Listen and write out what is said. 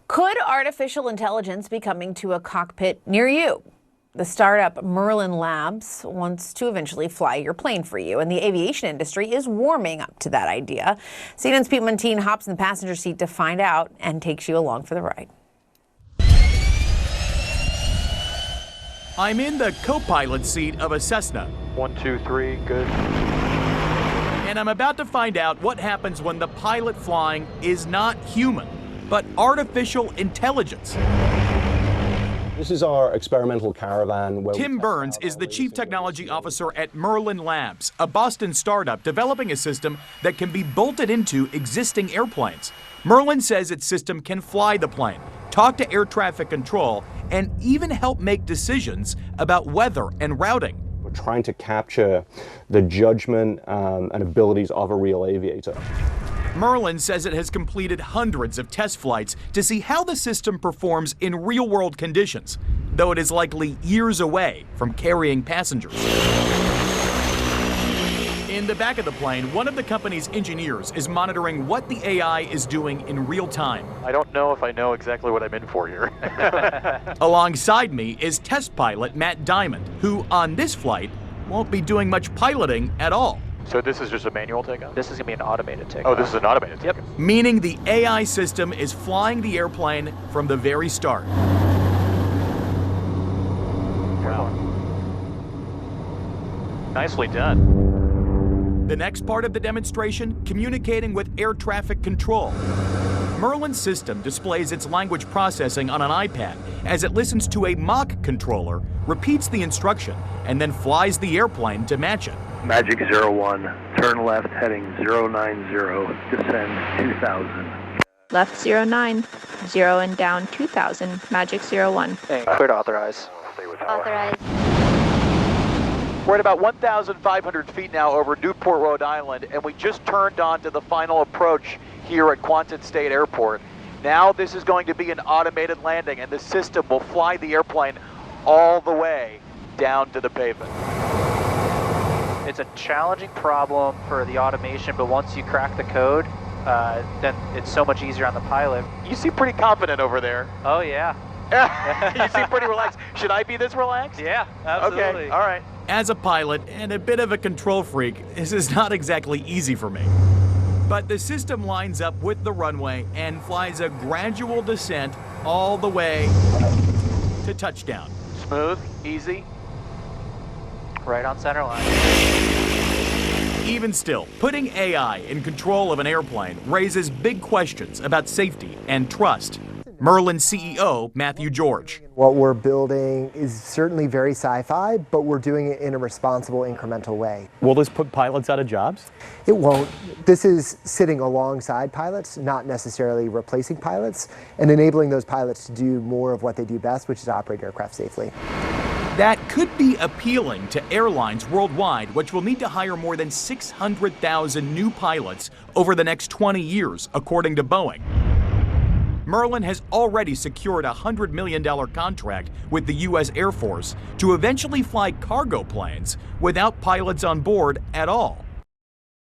Could artificial intelligence be coming to a cockpit near you? The startup Merlin Labs wants to eventually fly your plane for you, and the aviation industry is warming up to that idea. CNN's Pete Montine hops in the passenger seat to find out and takes you along for the ride. I'm in the co-pilot seat of a Cessna. 1, 2, 3, good. And I'm about to find out what happens when the pilot flying is not human, but artificial intelligence. This is our experimental caravan. Tim Burns is the chief technology officer at Merlin Labs, a Boston startup developing a system that can be bolted into existing airplanes. Merlin says its system can fly the plane, talk to air traffic control, and even help make decisions about weather and routing. We're trying to capture the judgment and abilities of a real aviator. Merlin says it has completed hundreds of test flights to see how the system performs in real-world conditions, though it is likely years away from carrying passengers. In the back of the plane, one of the company's engineers is monitoring what the AI is doing in real time. I don't know if I know exactly what I'm in for here. Alongside me is test pilot Matt Diamond, who on this flight won't be doing much piloting at all. So this is just a manual takeoff? This is going to be an automated takeoff. Oh, this is an automated takeoff. Yep. Meaning the AI system is flying the airplane from the very start. Wow. Nicely done. The next part of the demonstration, communicating with air traffic control. Merlin's system displays its language processing on an iPad as it listens to a mock controller, repeats the instruction, and then flies the airplane to match it. Magic 01, turn left heading 090, descend 2000. Left 09, 0 and down 2000, Magic 01. And clear to authorize. Authorized. We're at about 1,500 feet now over Newport, Rhode Island, and we just turned on to the final approach here at Quonset State Airport. Now this is going to be an automated landing, and the system will fly the airplane all the way down to the pavement. It's a challenging problem for the automation, but once you crack the code, then it's so much easier on the pilot. You seem pretty confident over there. Oh, yeah. You seem pretty relaxed. Should I be this relaxed? Yeah, absolutely. Okay, all right. As a pilot and a bit of a control freak, this is not exactly easy for me. But the system lines up with the runway and flies a gradual descent all the way to touchdown. Smooth, easy. Right on center line. Even still, putting AI in control of an airplane raises big questions about safety and trust. Merlin CEO Matthew George. What we're building is certainly very sci-fi, but we're doing it in a responsible, incremental way. Will this put pilots out of jobs? It won't. This is sitting alongside pilots, not necessarily replacing pilots, and enabling those pilots to do more of what they do best, which is operate aircraft safely. That could be appealing to airlines worldwide, which will need to hire more than 600,000 new pilots over the next 20 years, according to Boeing. Merlin has already secured a $100 million contract with the U.S. Air Force to eventually fly cargo planes without pilots on board at all.